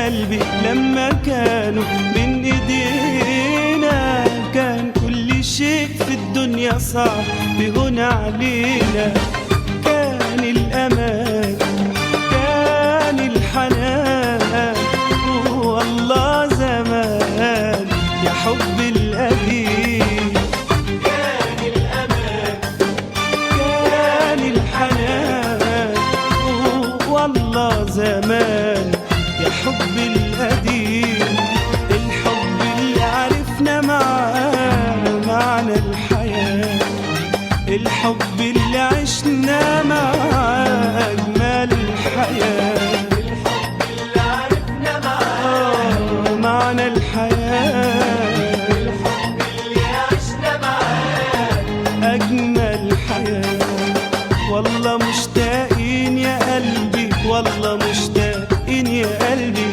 قلبي لما كانوا بين ايدينا، كان كل شيء في الدنيا صعب بهون علينا. كان الأمان، كان الحنان، والله زمان يا حب القديم. كان الأمان، كان الحنان، والله زمان يا حب القديم. الحب اللي عرفنا معاه معنى الحياة، الحب اللي عشنا معاه أجمل الحياة، الحب اللي عرفنا معاه معنى الحياة، الحب اللي عشنا معاه أجمل الحياة. والله مشتاقين يا قلبي، والله مشتاقين يا قلبي